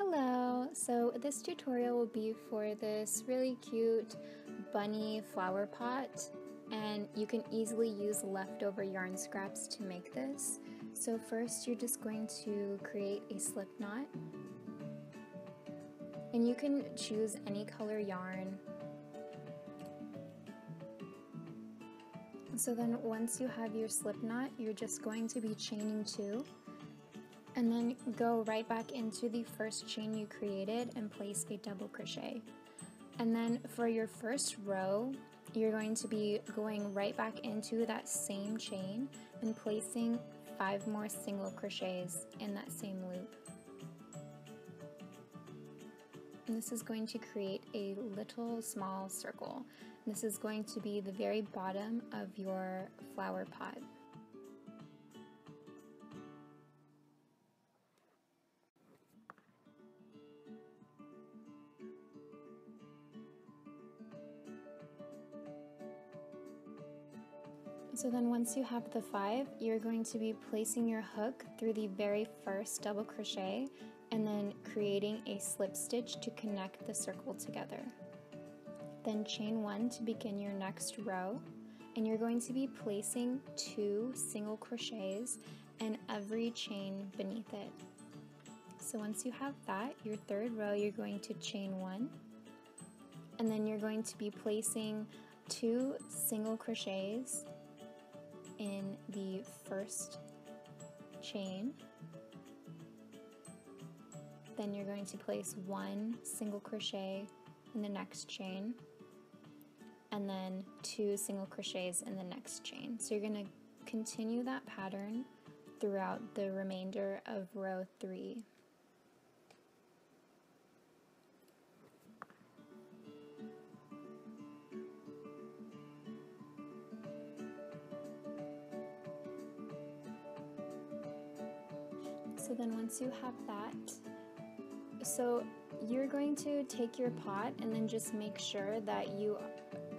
Hello! So this tutorial will be for this really cute bunny flower pot, and you can easily use leftover yarn scraps to make this. So first you're just going to create a slip knot, and you can choose any color yarn. So then once you have your slip knot, you're just going to be chaining 2. And then go right back into the first chain you created and place a double crochet. And then for your first row, you're going to be going right back into that same chain and placing 5 more single crochets in that same loop. And this is going to create a little small circle. And this is going to be the very bottom of your flower pot. So then once you have the 5, you're going to be placing your hook through the very first double crochet and then creating a slip stitch to connect the circle together. Then chain 1 to begin your next row, and you're going to be placing 2 single crochets in every chain beneath it. So once you have that, your third row, you're going to chain 1, and then you're going to be placing 2 single crochets in the first chain. Then you're going to place 1 single crochet in the next chain, and then 2 single crochets in the next chain. So you're going to continue that pattern throughout the remainder of row 3. So then once you have that, so you're going to take your pot and then just make sure that you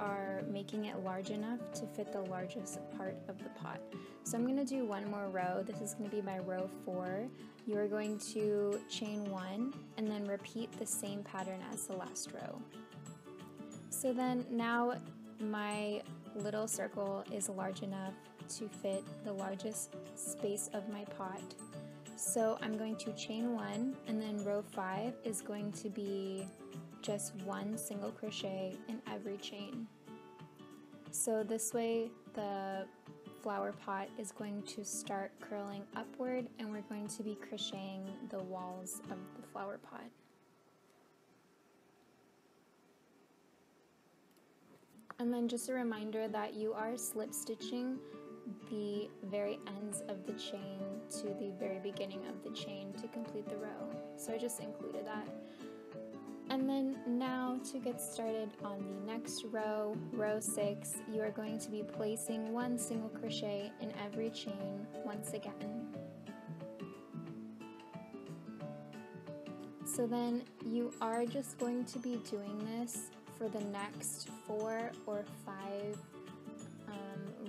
are making it large enough to fit the largest part of the pot. So I'm going to do one more row. This is going to be my row 4. You are going to chain 1 and then repeat the same pattern as the last row. So then now my little circle is large enough to fit the largest space of my pot. So I'm going to chain 1, and then row 5 is going to be just 1 single crochet in every chain. So this way the flower pot is going to start curling upward, and we're going to be crocheting the walls of the flower pot. And then just a reminder that you are slip stitching the very ends of the chain to the very beginning of the chain to complete the row. So I just included that. And then now to get started on the next row, row 6, you are going to be placing 1 single crochet in every chain once again. So then you are just going to be doing this for the next 4 or 5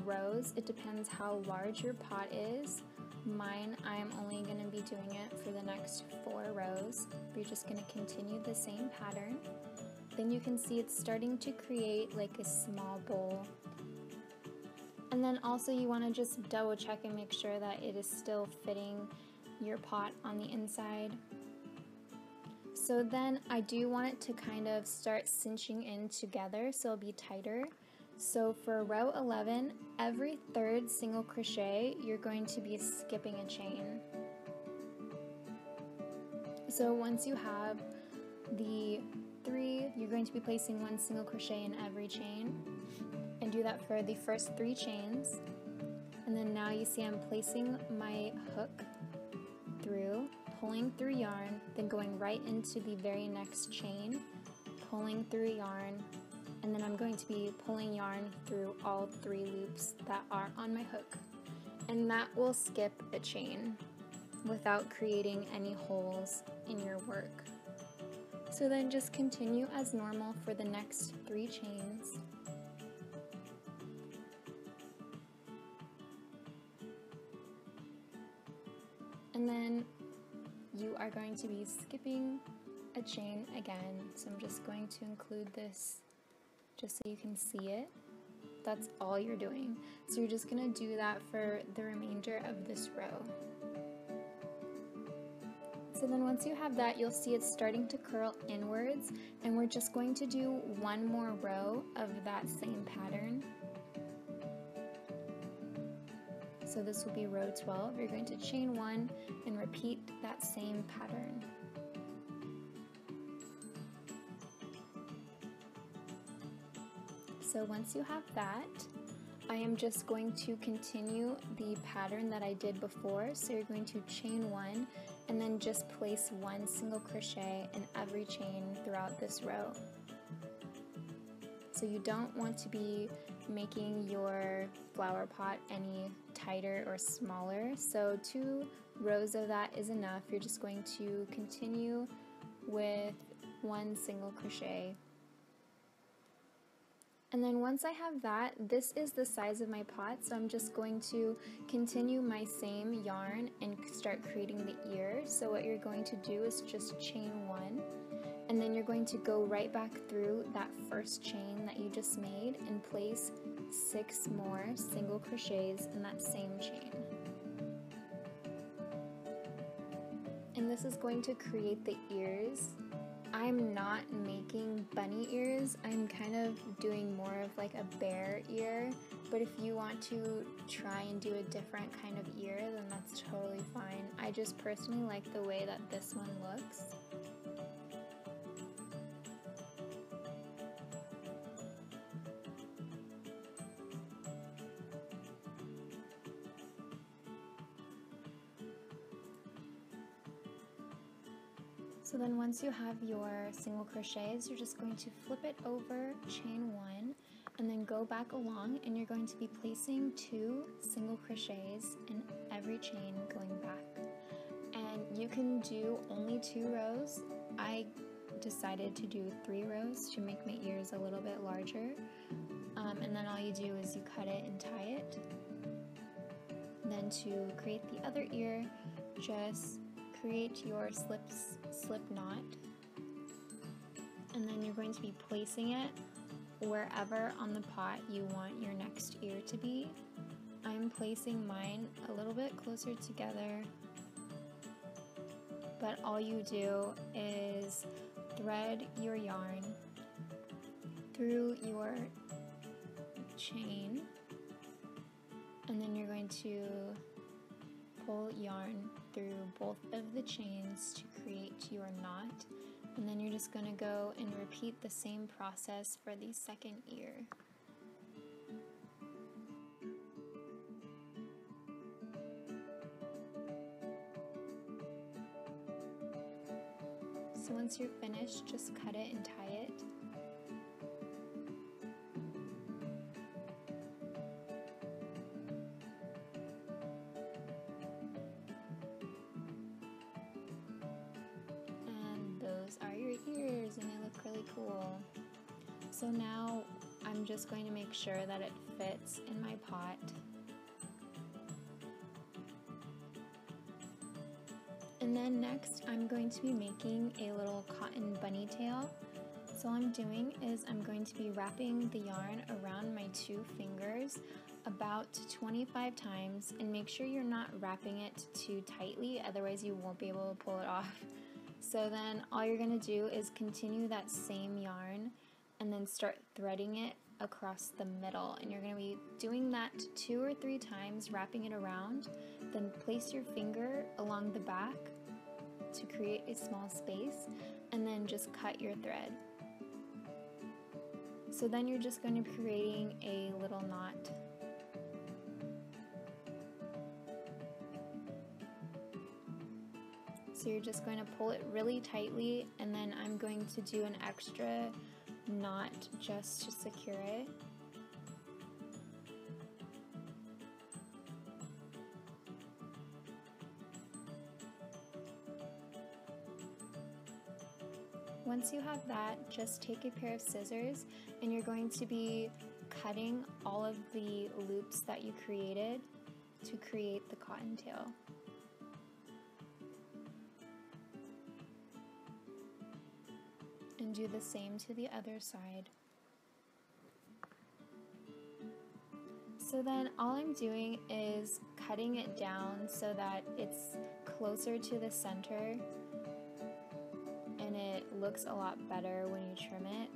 rows. It depends how large your pot is. Mine, I'm only going to be doing it for the next 4 rows. You're just going to continue the same pattern. Then you can see it's starting to create like a small bowl. And then also you want to just double check and make sure that it is still fitting your pot on the inside. So then I do want it to kind of start cinching in together so it'll be tighter. So for row 11, every 3rd single crochet, you're going to be skipping a chain. So once you have the 3, you're going to be placing 1 single crochet in every chain, and do that for the first 3 chains. And then now you see I'm placing my hook through, pulling through yarn, then going right into the very next chain, pulling through yarn, and then I'm going to be pulling yarn through all 3 loops that are on my hook. And that will skip a chain without creating any holes in your work. So then just continue as normal for the next 3 chains. And then you are going to be skipping a chain again. So I'm just going to include this just so you can see it. That's all you're doing. So you're just going to do that for the remainder of this row. So then once you have that, you'll see it's starting to curl inwards, and we're just going to do one more row of that same pattern. So this will be row 12. You're going to chain 1 and repeat that same pattern. So once you have that, I am just going to continue the pattern that I did before. So you're going to chain 1 and then just place 1 single crochet in every chain throughout this row. So you don't want to be making your flower pot any tighter or smaller. So 2 rows of that is enough. You're just going to continue with 1 single crochet. And then once I have that, this is the size of my pot, so I'm just going to continue my same yarn and start creating the ear. So what you're going to do is just chain 1, and then you're going to go right back through that first chain that you just made and place 6 more single crochets in that same chain. And this is going to create the ears. I'm not making bunny ears, I'm kind of doing more of like a bear ear, but if you want to try and do a different kind of ear, then that's totally fine. I just personally like the way that this one looks. So then once you have your single crochets, you're just going to flip it over, chain 1, and then go back along, and you're going to be placing 2 single crochets in every chain going back. And you can do only 2 rows. I decided to do 3 rows to make my ears a little bit larger. And then all you do is you cut it and tie it. Then to create the other ear, just create your slip knot, and then you're going to be placing it wherever on the pot you want your next ear to be. I'm placing mine a little bit closer together, but all you do is thread your yarn through your chain, and then you're going to pull yarn through both of the chains to create your knot, and then you're just going to go and repeat the same process for the second ear. So once you're finished, just cut it and tie it. Are your ears, and they look really cool. So now I'm just going to make sure that it fits in my pot. And then next I'm going to be making a little cotton bunny tail. So all I'm doing is I'm going to be wrapping the yarn around my 2 fingers about 25 times, and make sure you're not wrapping it too tightly, otherwise you won't be able to pull it off. So then all you're going to do is continue that same yarn and then start threading it across the middle, and you're going to be doing that 2 or 3 times, wrapping it around. Then place your finger along the back to create a small space, and then just cut your thread. So then you're just going to be creating a little knot. So you're just going to pull it really tightly, and then I'm going to do an extra knot just to secure it. Once you have that, just take a pair of scissors, and you're going to be cutting all of the loops that you created to create the cottontail. and do the same to the other side. So then all I'm doing is cutting it down so that it's closer to the center and it looks a lot better when you trim it.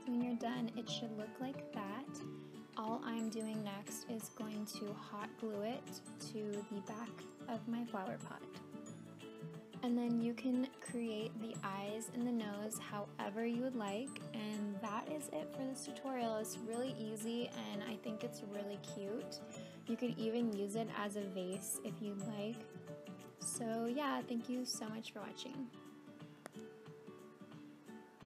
When you're done, it should look like that. All I'm doing next is going to hot glue it to the back of my flower pot. And then you can create the eyes and the nose however you would like, and that is it for this tutorial. It's really easy and I think it's really cute. You could even use it as a vase if you'd like. So yeah, thank you so much for watching.